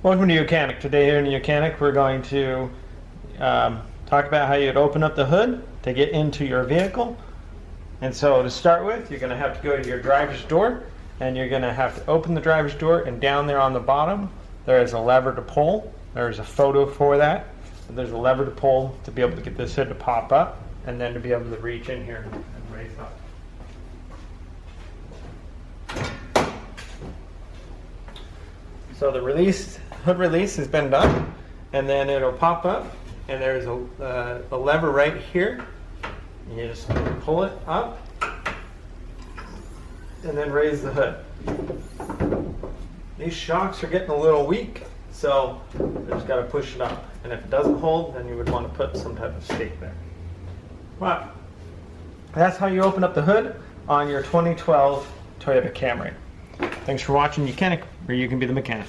Welcome to YOUCANIC. Today here in YOUCANIC we're going to talk about how you'd open up the hood to get into your vehicle. And so to start with, you're going to have to go to your driver's door, and you're going to have to open the driver's door, and down there on the bottom there is a lever to pull. There's a photo for that. And there's a lever to pull to be able to get this hood to pop up, and then to be able to reach in here and raise up. So the hood release has been done, and then it'll pop up, and there's a lever right here. And you just pull it up, and then raise the hood. These shocks are getting a little weak, so you just got to push it up. And if it doesn't hold, then you would want to put some type of stake there. Wow. That's how you open up the hood on your 2012 Toyota Camry. Thanks for watching YOUCANIC, where you can be the mechanic.